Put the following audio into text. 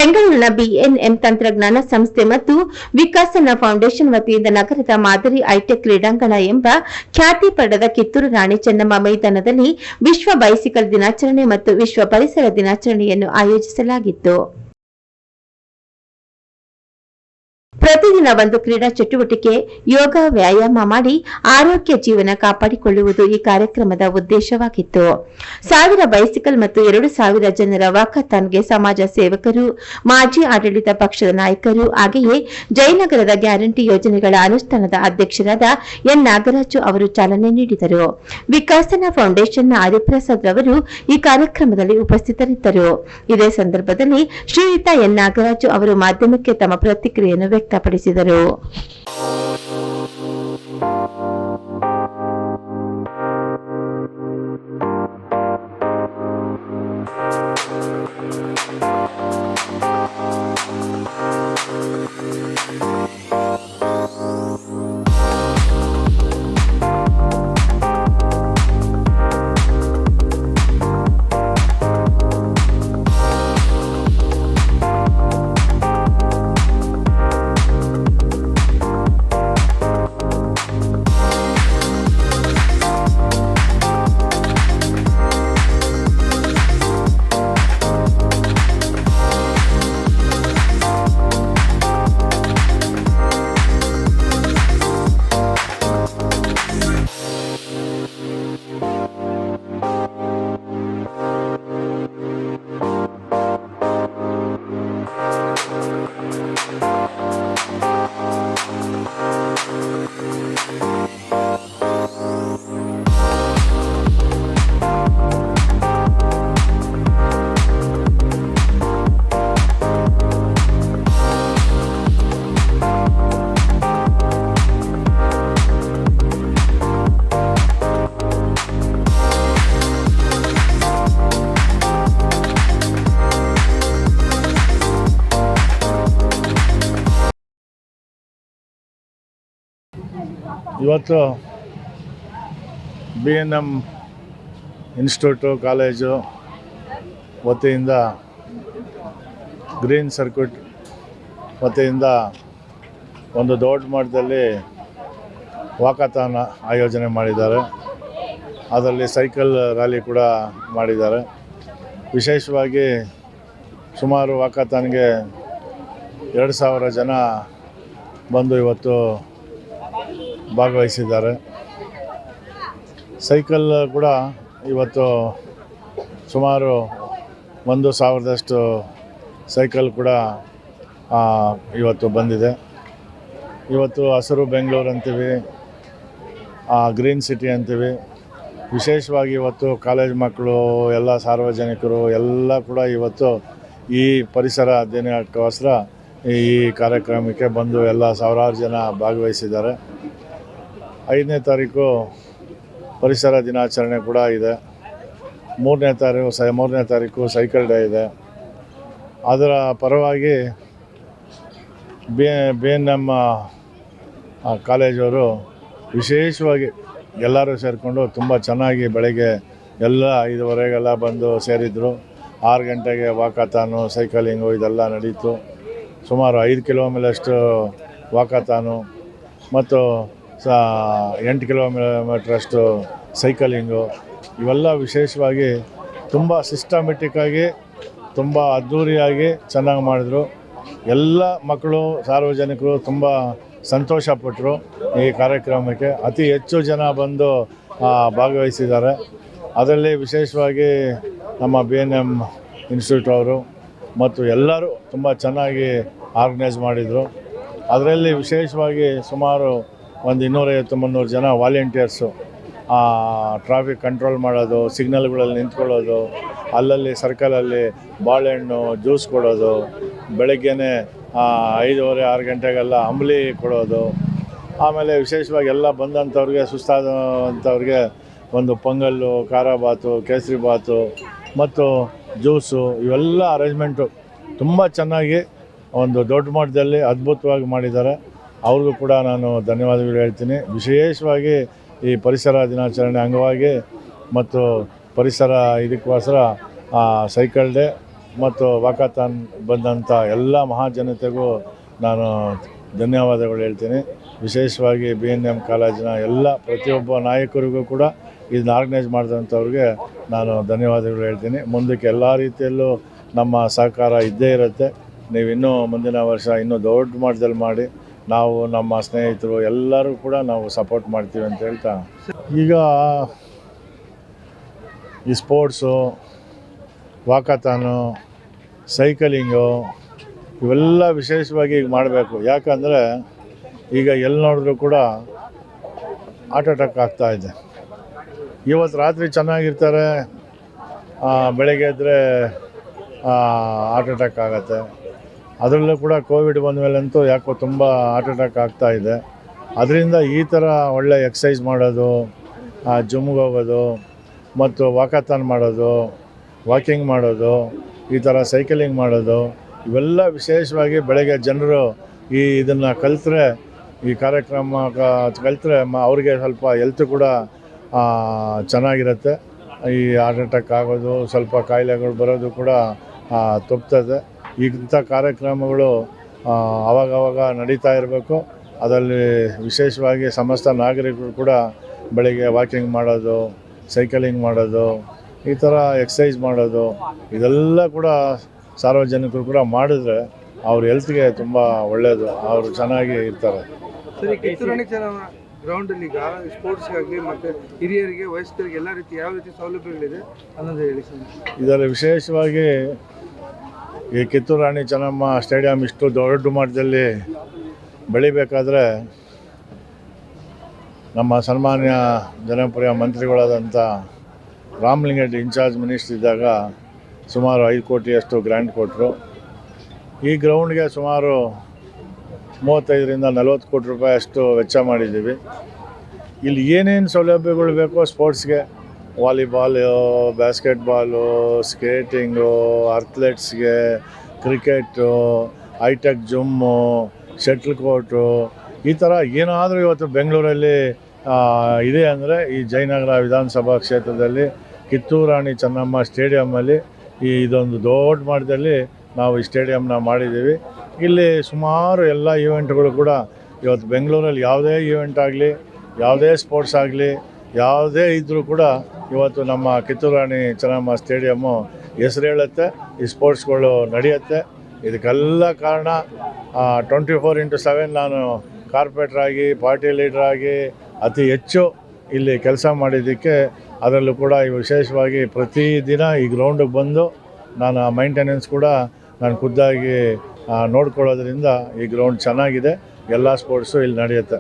ಬೆಂಗಳೂರಿನ ಬಿಎನ್ಎಂ ತಂತ್ರಜ್ಞಾನ ಸಂಸ್ಥೆ ಮತ್ತು ವಿಕಾಸನ ಫೌಂಡೇಶನ್ ವತಿಯಿಂದ ನಗರದ ಮಾದರಿ ಹೈಟೆಕ್ ಕ್ರೀಡಾಂಗಣ ಎಂಬ ಖ್ಯಾತಿ ಪಡೆದ ಕಿತ್ತೂರು ರಾಣಿ ಚೆನ್ನಮ್ಮ ಮೈದಾನದಲ್ಲಿ ವಿಶ್ವ ಬೈಸಿಕಲ್ ದಿನಾಚರಣೆ ಮತ್ತು ವಿಶ್ವ ಪರಿಸರ ದಿನಾಚರಣೆಯನ್ನು ಆಯೋಜಿಸಲಾಗಿತ್ತು. ಪ್ರತಿದಿನ ಒಂದು ಕ್ರೀಡಾ ಚಟುವಟಿಕೆ, ಯೋಗ, ವ್ಯಾಯಾಮ ಮಾಡಿ ಆರೋಗ್ಯ ಜೀವನ ಕಾಪಾಡಿಕೊಳ್ಳುವುದು ಈ ಕಾರ್ಯಕ್ರಮದ ಉದ್ದೇಶವಾಗಿತ್ತು. 1000 ಬೈಸಿಕಲ್ ಮತ್ತು 2000 ಜನರ ವಾಕಥಾನ್ಗೆ ಸಮಾಜ ಸೇವಕರು, ಮಾಜಿ ಆಡಳಿತ ಪಕ್ಷದ ನಾಯಕರು, ಹಾಗೆಯೇ ಜಯನಗರದ ಗ್ಯಾರಂಟಿ ಯೋಜನೆಗಳ ಅನುಷ್ಠಾನದ ಅಧ್ಯಕ್ಷರಾದ ಎನ್ ನಾಗರಾಜು ಅವರು ಚಾಲನೆ ನೀಡಿದರು. ವಿಕಾಸನ ಫೌಂಡೇಶನ್ನ ಹರಿಪ್ರಸಾದ್ ರವರು ಈ ಕಾರ್ಯಕ್ರಮದಲ್ಲಿ ಉಪಸ್ಥಿತರಿದ್ದರು. ಇದೇ ಸಂದರ್ಭದಲ್ಲಿ ಶ್ರೀಯುತ ಎನ್ ನಾಗರಾಜು ಅವರು ಮಾಧ್ಯಮಕ್ಕೆ ತಮ್ಮ ಪ್ರತಿಕ್ರಿಯೆಯನ್ನು ವ್ಯಕ್ತಪಡಿಸಿದರು. ಇವತ್ತು BNM ಇನ್ಸ್ಟಿಟ್ಯೂಟು ಕಾಲೇಜು ವತಿಯಿಂದ ಗ್ರೀನ್ ಸರ್ಕ್ಯೂಟ್ ವತಿಯಿಂದ ಒಂದು ದೊಡ್ಡ ಮಟ್ಟದಲ್ಲಿ ವಾಕಥಾನ್ ಆಯೋಜನೆ ಮಾಡಿದ್ದಾರೆ. ಅದರಲ್ಲಿ ಸೈಕಲ್ ರ್ಯಾಲಿ ಕೂಡ ಮಾಡಿದ್ದಾರೆ. ವಿಶೇಷವಾಗಿ ಸುಮಾರು ವಾಕಥಾನ್ಗೆ 2000 ಜನ ಬಂದು ಇವತ್ತು ಭಾಗವಹಿಸಿದ್ದಾರೆ. ಸೈಕಲ್ ಕೂಡ ಇವತ್ತು ಸುಮಾರು 1000ದಷ್ಟು ಸೈಕಲ್ ಕೂಡ ಇವತ್ತು ಬಂದಿದೆ. ಇವತ್ತು ಹಸಿರು ಬೆಂಗಳೂರು ಅಂತೀವಿ, ಗ್ರೀನ್ ಸಿಟಿ ಅಂತೀವಿ. ವಿಶೇಷವಾಗಿ ಇವತ್ತು ಕಾಲೇಜ್ ಮಕ್ಕಳು, ಎಲ್ಲ ಸಾರ್ವಜನಿಕರು ಎಲ್ಲ ಕೂಡ ಇವತ್ತು ಈ ಪರಿಸರ ದಿನಕ್ಕೋಸ್ಕರ ಈ ಕಾರ್ಯಕ್ರಮಕ್ಕೆ ಬಂದು ಎಲ್ಲ ಸಾವಿರಾರು ಜನ ಭಾಗವಹಿಸಿದ್ದಾರೆ. 5ನೇ ತಾರೀಕು ಪರಿಸರ ದಿನಾಚರಣೆ ಕೂಡ ಇದೆ. 3ನೇ ತಾರೀಕು ಸೈಕಲ್ ಡೇ ಇದೆ. ಅದರ ಪರವಾಗಿ BNM ಕಾಲೇಜವರು ವಿಶೇಷವಾಗಿ ಎಲ್ಲರೂ ಸೇರಿಕೊಂಡು ತುಂಬ ಚೆನ್ನಾಗಿ ಬೆಳಗ್ಗೆ ಎಲ್ಲ 5:30ಗೆಲ್ಲ ಬಂದು ಸೇರಿದರು. 6 ಗಂಟೆಗೆ ವಾಕಥಾನು, ಸೈಕಲಿಂಗು ಇದೆಲ್ಲ ನಡೀತು. ಸುಮಾರು 5 ಕಿಲೋಮೀಟರಷ್ಟು ವಾಕಥಾನು ಮತ್ತು 8 ಕಿಲೋಮೀಟರಷ್ಟು ಸೈಕಲಿಂಗು ಇವೆಲ್ಲ ವಿಶೇಷವಾಗಿ ತುಂಬ ಸಿಸ್ಟಮೆಟಿಕ್ಕಾಗಿ ತುಂಬ ಅದ್ಧೂರಿಯಾಗಿ ಚೆನ್ನಾಗಿ ಮಾಡಿದರು. ಎಲ್ಲ ಮಕ್ಕಳು ಸಾರ್ವಜನಿಕರು ತುಂಬ ಸಂತೋಷಪಟ್ಟರು. ಈ ಕಾರ್ಯಕ್ರಮಕ್ಕೆ ಅತಿ ಹೆಚ್ಚು ಜನ ಬಂದು ಭಾಗವಹಿಸಿದ್ದಾರೆ. ಅದರಲ್ಲಿ ವಿಶೇಷವಾಗಿ ನಮ್ಮ BNM ಇನ್ಸ್ಟಿಟ್ಯೂಟ್ ಅವರು ಮತ್ತು ಎಲ್ಲರೂ ತುಂಬ ಚೆನ್ನಾಗಿ ಆರ್ಗನೈಸ್ ಮಾಡಿದರು. ಅದರಲ್ಲಿ ವಿಶೇಷವಾಗಿ ಸುಮಾರು ಒಂದು 250-300 ಜನ ವಾಲಂಟಿಯರ್ಸು ಟ್ರಾಫಿಕ್ ಕಂಟ್ರೋಲ್ ಮಾಡೋದು, ಸಿಗ್ನಲ್ಗಳಲ್ಲಿ ನಿಂತ್ಕೊಳ್ಳೋದು, ಅಲ್ಲಲ್ಲಿ ಸರ್ಕಲಲ್ಲಿ ಬಾಳೆಹಣ್ಣು ಜ್ಯೂಸ್ ಕೊಡೋದು, ಬೆಳಗ್ಗೆನೇ 5:30-6 ಗಂಟೆಗೆಲ್ಲ ಅಂಬಲಿ ಕೊಡೋದು, ಆಮೇಲೆ ವಿಶೇಷವಾಗಿ ಎಲ್ಲ ಬಂದಂಥವ್ರಿಗೆ ಸುಸ್ತಾದಂಥವ್ರಿಗೆ ಒಂದು ಪೊಂಗಲ್ಲು, ಖಾರ ಬಾತು, ಕೇಸರಿ ಬಾತು ಮತ್ತು ಜ್ಯೂಸು ಇವೆಲ್ಲ ಅರೇಂಜ್ಮೆಂಟು ತುಂಬ ಚೆನ್ನಾಗಿ ಒಂದು ದೊಡ್ಡ ಮಟ್ಟದಲ್ಲಿ ಅದ್ಭುತವಾಗಿ ಮಾಡಿದ್ದಾರೆ. ಅವ್ರಿಗೂ ಕೂಡ ನಾನು ಧನ್ಯವಾದಗಳು ಹೇಳ್ತೀನಿ. ವಿಶೇಷವಾಗಿ ಈ ಪರಿಸರ ದಿನಾಚರಣೆ ಅಂಗವಾಗಿ ಮತ್ತು ಪರಿಸರ ಇದಕ್ಕೋಸ್ಕರ ಸೈಕಲ್ ಡೇ ಮತ್ತು ವಾಕಾಥಾನ್ ಬಂದಂಥ ಎಲ್ಲ ಮಹಾಜನತೆಗೂ ನಾನು ಧನ್ಯವಾದಗಳು ಹೇಳ್ತೀನಿ. ವಿಶೇಷವಾಗಿ BNM ಕಾಲೇಜಿನ ಎಲ್ಲ ಪ್ರತಿಯೊಬ್ಬ ನಾಯಕರಿಗೂ ಕೂಡ ಇದನ್ನ ಆರ್ಗನೈಸ್ ಮಾಡಿದಂಥವ್ರಿಗೆ ನಾನು ಧನ್ಯವಾದಗಳು ಹೇಳ್ತೀನಿ. ಮುಂದಕ್ಕೆ ಎಲ್ಲ ರೀತಿಯಲ್ಲೂ ನಮ್ಮ ಸಹಕಾರ ಇದ್ದೇ ಇರುತ್ತೆ. ನೀವು ಇನ್ನೂ ಮುಂದಿನ ವರ್ಷ ಇನ್ನೂ ದೊಡ್ಡ ಮಟ್ಟದಲ್ಲಿ ಮಾಡಿ, ನಾವು ನಮ್ಮ ಸ್ನೇಹಿತರು ಎಲ್ಲರೂ ಕೂಡ ನಾವು ಸಪೋರ್ಟ್ ಮಾಡ್ತೀವಿ ಅಂತ ಹೇಳ್ತಾ, ಈಗ ಈ ಸ್ಪೋರ್ಟ್ಸು, ವಾಕಾಥಾನು, ಸೈಕಲಿಂಗು ಇವೆಲ್ಲ ವಿಶೇಷವಾಗಿ ಈಗ ಮಾಡಬೇಕು. ಯಾಕಂದರೆ ಈಗ ಎಲ್ಲಿ ನೋಡಿದ್ರು ಕೂಡ ಹಾರ್ಟ್ ಅಟ್ಯಾಕ್ ಆಗ್ತಾಯಿದೆ. ಇವತ್ತು ರಾತ್ರಿ ಚೆನ್ನಾಗಿರ್ತಾರೆ, ಬೆಳಗ್ಗೆ ಎದ್ದರೆ ಹಾರ್ಟ್ ಅಟ್ಯಾಕ್ ಆಗುತ್ತೆ. ಅದರಲ್ಲೂ ಕೂಡ ಕೋವಿಡ್ ಬಂದ ಮೇಲಂತೂ ಯಾಕೋ ತುಂಬ ಹಾರ್ಟ್ ಅಟ್ಯಾಕ್ ಆಗ್ತಾಯಿದೆ. ಅದರಿಂದ ಈ ಥರ ಒಳ್ಳೆ ಎಕ್ಸಸೈಸ್ ಮಾಡೋದು, ಜಿಮ್ಗೆ ಹೋಗೋದು ಮತ್ತು ವಾಕಾಥಾನ್ ಮಾಡೋದು, ವಾಕಿಂಗ್ ಮಾಡೋದು, ಈ ಥರ ಸೈಕಲಿಂಗ್ ಮಾಡೋದು ಇವೆಲ್ಲ ವಿಶೇಷವಾಗಿ ಬೆಳಗ್ಗೆ ಜನರು ಇದನ್ನು ಕಲಿತ್ರೆ, ಈ ಕಾರ್ಯಕ್ರಮ ಕಲಿತ್ರೆ ಅವ್ರಿಗೆ ಸ್ವಲ್ಪ ಹೆಲ್ತ್ ಕೂಡ ಚೆನ್ನಾಗಿರುತ್ತೆ. ಈ ಹಾರ್ಟ್ ಅಟ್ಯಾಕ್ ಆಗೋದು, ಸ್ವಲ್ಪ ಕಾಯಿಲೆಗಳು ಬರೋದು ಕೂಡ ತಪ್ತದೆ. ಇಂಥ ಕಾರ್ಯಕ್ರಮಗಳು ಆವಾಗವಾಗ ನಡೀತಾ ಇರಬೇಕು. ಅದರಲ್ಲಿ ವಿಶೇಷವಾಗಿ ಸಮಸ್ತ ನಾಗರಿಕರು ಕೂಡ ಬೆಳಗ್ಗೆ ವಾಕಿಂಗ್ ಮಾಡೋದು, ಸೈಕಲಿಂಗ್ ಮಾಡೋದು, ಈ ಥರ ಎಕ್ಸಸೈಸ್ ಮಾಡೋದು ಇದೆಲ್ಲ ಕೂಡ ಸಾರ್ವಜನಿಕರು ಕೂಡ ಮಾಡಿದ್ರೆ ಅವ್ರ ಹೆಲ್ತ್ಗೆ ತುಂಬ ಒಳ್ಳೆಯದು, ಅವರು ಚೆನ್ನಾಗಿ ಇರ್ತಾರೆ. ಸರಿ, ಕಿತ್ತೂರಾಣಿ ಚೆನ್ನಮ್ಮ ಗ್ರೌಂಡಲ್ಲಿ ಈಗ ಸ್ಪೋರ್ಟ್ಸ್ಗಾಗಲಿ ಮತ್ತು ಹಿರಿಯರಿಗೆ ವಯಸ್ಕರಿಗೆ ಎಲ್ಲ ರೀತಿ ಯಾವ ರೀತಿ ಸೌಲಭ್ಯಗಳಿದೆ ಅನ್ನೋದು ಹೇಳಿ ಸರ್. ಇದರಲ್ಲಿ ವಿಶೇಷವಾಗಿ ಈ ಕಿತ್ತೂರಾಣಿ ಚೆನ್ನಮ್ಮ ಸ್ಟೇಡಿಯಂ ಇಷ್ಟು ದೊಡ್ಡ ಮಟ್ಟದಲ್ಲಿ ಬೆಳಿಬೇಕಾದ್ರೆ ನಮ್ಮ ಸನ್ಮಾನ್ಯ ಜನಪ್ರಿಯ ಮಂತ್ರಿಗಳಾದಂಥ ರಾಮಲಿಂಗರೆಡ್ಡಿ ಇನ್ಚಾರ್ಜ್ ಮಿನಿಸ್ಟರ್ ಇದ್ದಾಗ ಸುಮಾರು 5 ಕೋಟಿಯಷ್ಟು ಗ್ರ್ಯಾಂಟ್ ಕೊಟ್ಟರು. ಈ ಗ್ರೌಂಡ್ಗೆ ಸುಮಾರು 35ರಿಂದ 40 ಕೋಟಿ ರೂಪಾಯಿ ಅಷ್ಟು ವೆಚ್ಚ ಮಾಡಿದ್ದೀವಿ. ಇಲ್ಲಿ ಏನೇನು ಸೌಲಭ್ಯಗಳು ಬೇಕೋ ಸ್ಪೋರ್ಟ್ಸ್ಗೆ, ವಾಲಿಬಾಲು, ಬ್ಯಾಸ್ಕೆಟ್ಬಾಲು, ಸ್ಕೇಟಿಂಗು, ಅಥ್ಲೆಟ್ಸ್ಗೆ, cricket, hi-tech gym, shuttle court, ಈ ಥರ ಏನಾದರೂ ಇವತ್ತು ಬೆಂಗಳೂರಲ್ಲಿ ಇದೆ ಅಂದರೆ ಈ ಜಯನಗರ ವಿಧಾನಸಭಾ ಕ್ಷೇತ್ರದಲ್ಲಿ ಕಿತ್ತೂರಾಣಿ ಚೆನ್ನಮ್ಮ ಸ್ಟೇಡಿಯಮ್ಮಲ್ಲಿ ಇದೊಂದು ದೊಡ್ಡ ಮಟ್ಟದಲ್ಲಿ ನಾವು ಈ ಸ್ಟೇಡಿಯಮ್ನ ಮಾಡಿದ್ದೀವಿ. ಇಲ್ಲಿ ಸುಮಾರು ಎಲ್ಲ ಈವೆಂಟ್ಗಳು ಕೂಡ ಇವತ್ತು ಬೆಂಗಳೂರಲ್ಲಿ ಯಾವುದೇ ಈವೆಂಟ್ ಆಗಲಿ, ಯಾವುದೇ ಸ್ಪೋರ್ಟ್ಸ್ ಆಗಲಿ, ಯಾವುದೇ ಇದ್ದರೂ ಕೂಡ ಇವತ್ತು ನಮ್ಮ ಕಿತ್ತೂರಾಣಿ ಚೆನ್ನಮ್ಮ ಸ್ಟೇಡಿಯಮ್ಮು ಹೆಸರು ಹೇಳುತ್ತೆ. ಈ ಸ್ಪೋರ್ಟ್ಸ್ಗಳು ನಡೆಯುತ್ತೆ. ಇದಕ್ಕೆಲ್ಲ ಕಾರಣ 24x7 ನಾನು ಕಾರ್ಪೊರೇಟ್ರಾಗಿ, ಪಾರ್ಟಿ ಲೀಡ್ರಾಗಿ ಅತಿ ಹೆಚ್ಚು ಇಲ್ಲಿ ಕೆಲಸ ಮಾಡಿದ್ದಕ್ಕೆ, ಅದರಲ್ಲೂ ಕೂಡ ವಿಶೇಷವಾಗಿ ಪ್ರತಿದಿನ ಈ ಗ್ರೌಂಡಿಗೆ ಬಂದು ನಾನು ಮೈಂಟೆನೆನ್ಸ್ ಕೂಡ ನಾನು ಖುದ್ದಾಗಿ ನೋಡ್ಕೊಳ್ಳೋದ್ರಿಂದ ಈ ಗ್ರೌಂಡ್ ಚೆನ್ನಾಗಿದೆ. ಎಲ್ಲ ಸ್ಪೋರ್ಟ್ಸು ಇಲ್ಲಿ ನಡೆಯುತ್ತೆ.